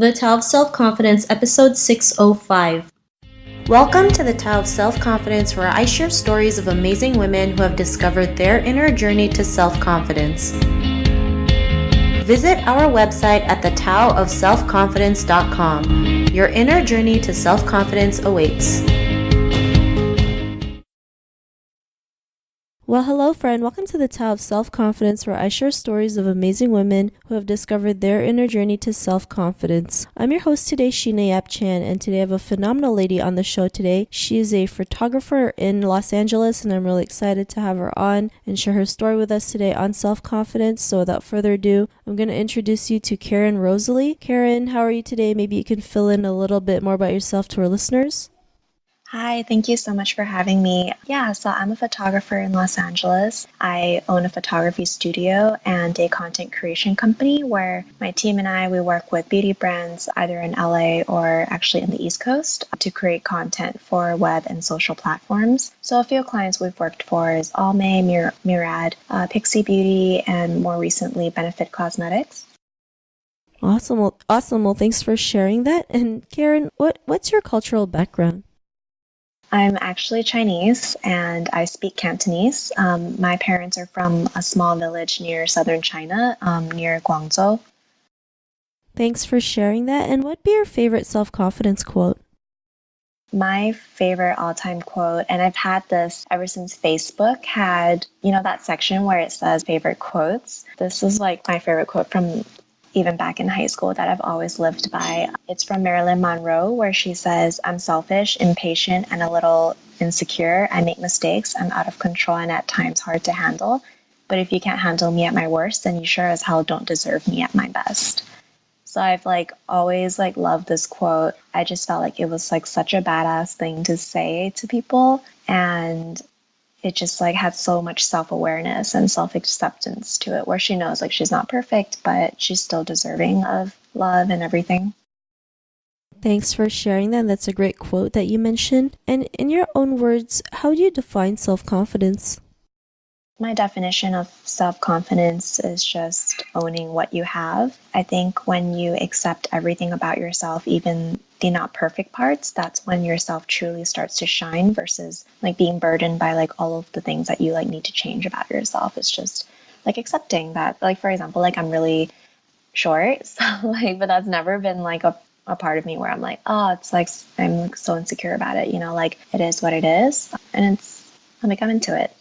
The Tao of Self-Confidence, episode 605. Welcome to the Tao of Self-Confidence, where I share stories of amazing women who have discovered their inner journey to self-confidence. Visit our website at thetaoofselfconfidence.com. Your inner journey to self-confidence awaits. Well, hello, friend. Welcome to the Tao of Self-Confidence, where I share stories of amazing women who have discovered their inner journey to self-confidence. I'm your host today, Sheena Yap Chan, and today I have a phenomenal lady on the show today. She is a photographer in Los Angeles, and I'm really excited to have her on and share her story with us today on self-confidence. So without further ado, I'm going to introduce you to Karen Rosalie. Karen, how are you today? Maybe you can fill in a little bit more about yourself to our listeners. Hi, thank you so much for having me. Yeah, so I'm a photographer in Los Angeles. I own a photography studio and a content creation company where my team and I, we work with beauty brands either in LA or actually in the East Coast to create content for web and social platforms. So a few clients we've worked for is Almay, Murad, Pixie Beauty, and more recently Benefit Cosmetics. Awesome. Well, thanks for sharing that. And Karen, what's your cultural background? I'm actually Chinese and I speak Cantonese. My parents are from a small village near southern China, near Guangzhou. Thanks for sharing that. And what'd be your favorite self-confidence quote? My favorite all-time quote, and I've had this ever since Facebook had, that section where it says favorite quotes. This is like my favorite quote from even back in high school that I've always lived by. It's from Marilyn Monroe, where she says, "I'm selfish, impatient, and a little insecure. I make mistakes. I'm out of control and at times hard to handle. But if you can't handle me at my worst, then you sure as hell don't deserve me at my best." So I've always loved this quote. I just felt like it was such a badass thing to say to people. And it just had so much self-awareness and self-acceptance to it, where she knows she's not perfect, but she's still deserving of love and everything. Thanks for sharing that. That's a great quote that you mentioned. And in your own words, how do you define self-confidence? My definition of self-confidence is just owning what you have. I think when you accept everything about yourself, even the not perfect parts, that's when yourself truly starts to shine versus being burdened by all of the things that you need to change about yourself. It's just accepting that, for example, I'm really short, so but that's never been a part of me where I'm it's I'm so insecure about it, it is what it is, and I'm into it.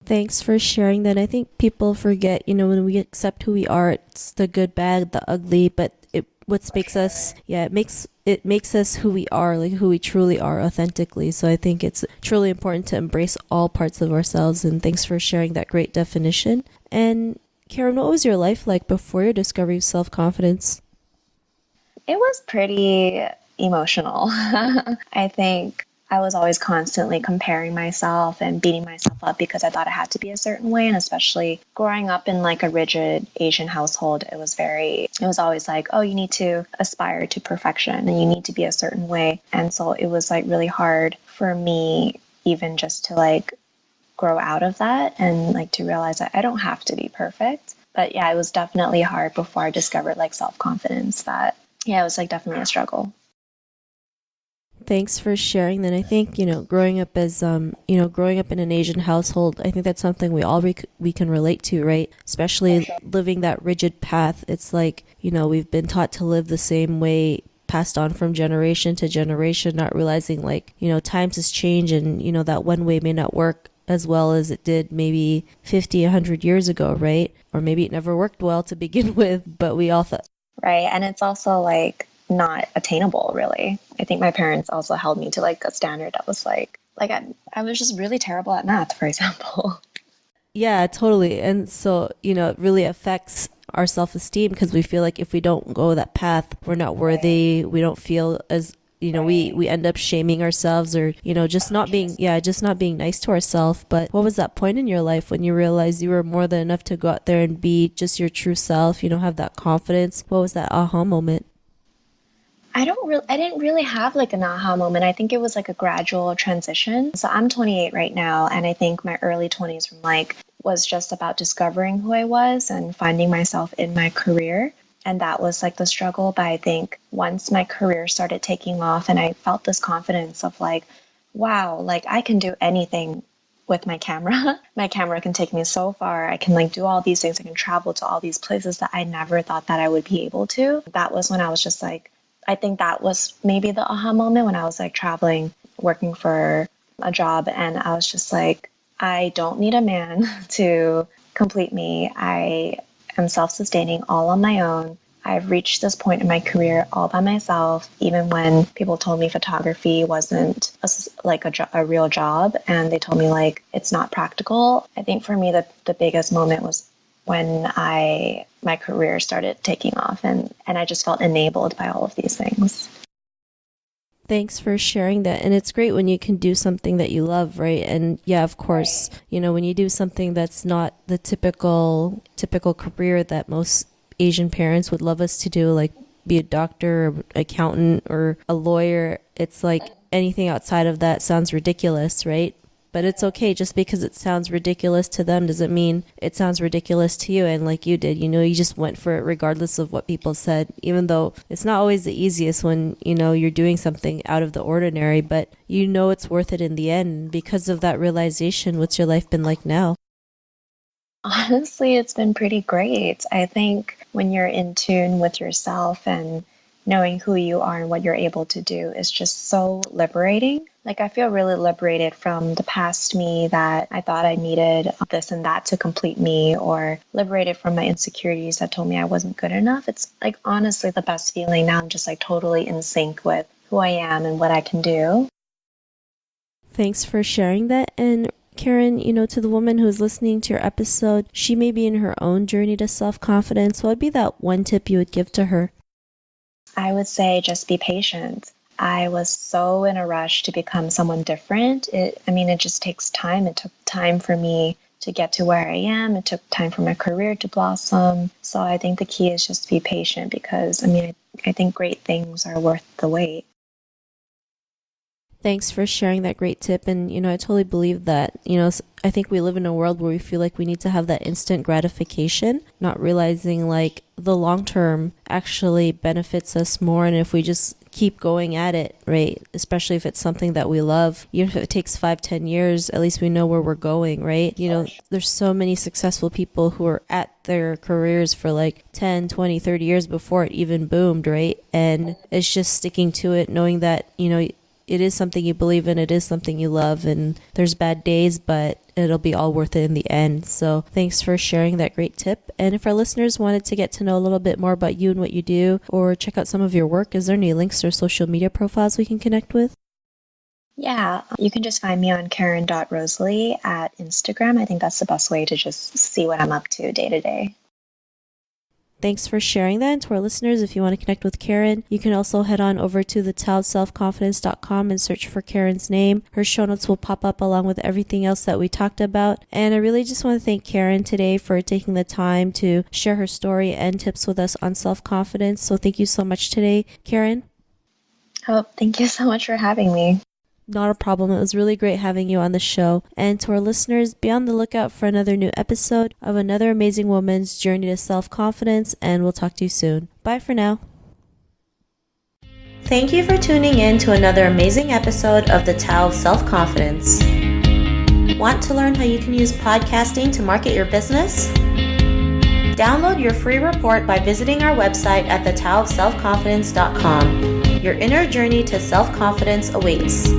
Thanks for sharing that. I think people forget, when we accept who we are, it's the good, bad, the ugly, but it makes us who we are, who we truly are authentically. So I think it's truly important to embrace all parts of ourselves. And thanks for sharing that great definition. And Karen, what was your life like before your discovery of self-confidence? It was pretty emotional. I think I was always constantly comparing myself and beating myself up because I thought it had to be a certain way. And especially growing up in a rigid Asian household, it was always oh, you need to aspire to perfection and you need to be a certain way. And so it was really hard for me even just to grow out of that and to realize that I don't have to be perfect. But yeah, it was definitely hard before I discovered self-confidence that, yeah, it was definitely a struggle. Thanks for sharing that. I think, growing up in an Asian household, I think that's something we can relate to, right? Especially living that rigid path. It's we've been taught to live the same way, passed on from generation to generation, not realizing times has changed and, that one way may not work as well as it did maybe 50, 100 years ago, right? Or maybe it never worked well to begin with, but we all thought. Right. And it's also not attainable, really. I think my parents also held me to a standard that was I was just really terrible at math, for example. Yeah, totally. And so, it really affects our self-esteem because we feel if we don't go that path, we're not worthy. We don't feel as, we end up shaming ourselves or, just not being nice to ourselves. But what was that point in your life when you realized you were more than enough to go out there and be just your true self, have that confidence? What was that aha moment? I didn't really have an aha moment. I think it was a gradual transition. So I'm 28 right now, and I think my early 20s was just about discovering who I was and finding myself in my career. And that was like the struggle. But I think once my career started taking off and I felt this confidence of like, wow, like I can do anything with my camera. My camera can take me so far. I can like do all these things. I can travel to all these places that I never thought that I would be able to. That was when I was just like, I think that was maybe the aha moment when I was like traveling, working for a job. And I was just like, I don't need a man to complete me. I am self-sustaining all on my own. I've reached this point in my career all by myself, even when people told me photography wasn't a real job and they told me like it's not practical. I think for me, the biggest moment was when my career started taking off and I just felt enabled by all of these things. Thanks for sharing that. And it's great when you can do something that you love, right? And yeah, of course, you know, when you do something that's not the typical career that most Asian parents would love us to do, like be a doctor or accountant or a lawyer, it's like anything outside of that sounds ridiculous, right? But it's okay. Just because it sounds ridiculous to them doesn't mean it sounds ridiculous to you. And like you did, you know, you just went for it regardless of what people said, even though it's not always the easiest when, you know, you're doing something out of the ordinary, but you know it's worth it in the end. Because of that realization, what's your life been like now? Honestly, it's been pretty great. I think when you're in tune with yourself and knowing who you are and what you're able to do is just so liberating. Like, I feel really liberated from the past me that I thought I needed this and that to complete me, or liberated from my insecurities that told me I wasn't good enough. It's like honestly the best feeling now. I'm just like totally in sync with who I am and what I can do. Thanks for sharing that. And Karen, you know, to the woman who's listening to your episode, she may be in her own journey to self-confidence. What would be that one tip you would give to her? I would say just be patient. I was so in a rush to become someone different. It just takes time. It took time for me to get to where I am. It took time for my career to blossom. So I think the key is just to be patient because, I think great things are worth the wait. Thanks for sharing that great tip. And, you know, I totally believe that, you know, I think we live in a world where we feel like we need to have that instant gratification, not realizing like the long term actually benefits us more. And if we just keep going at it, right, especially if it's something that we love, even if it takes 5-10 years, at least we know where we're going, right? You know, there's so many successful people who are at their careers for like 10, 20, 30 years before it even boomed, right? And it's just sticking to it, knowing that, you know, it is something you believe in, it is something you love, and there's bad days, but it'll be all worth it in the end. So thanks for sharing that great tip. And if our listeners wanted to get to know a little bit more about you and what you do, or check out some of your work, is there any links or social media profiles we can connect with? Yeah, you can just find me on Karen.Rosalie at Instagram. I think that's the best way to just see what I'm up to day to day. Thanks for sharing that. And to our listeners, if you want to connect with Karen, you can also head on over to thetowselfconfidence.com and search for Karen's name. Her show notes will pop up along with everything else that we talked about. And I really just want to thank Karen today for taking the time to share her story and tips with us on self-confidence. So thank you so much today, Karen. Oh, thank you so much for having me. Not a problem. It was really great having you on the show. And to our listeners, be on the lookout for another new episode of another amazing woman's journey to self-confidence, and we'll talk to you soon. Bye for now. Thank you for tuning in to another amazing episode of The Tao of Self-Confidence. Want to learn how you can use podcasting to market your business? Download your free report by visiting our website at thetowofselfconfidence.com. Your inner journey to self-confidence awaits.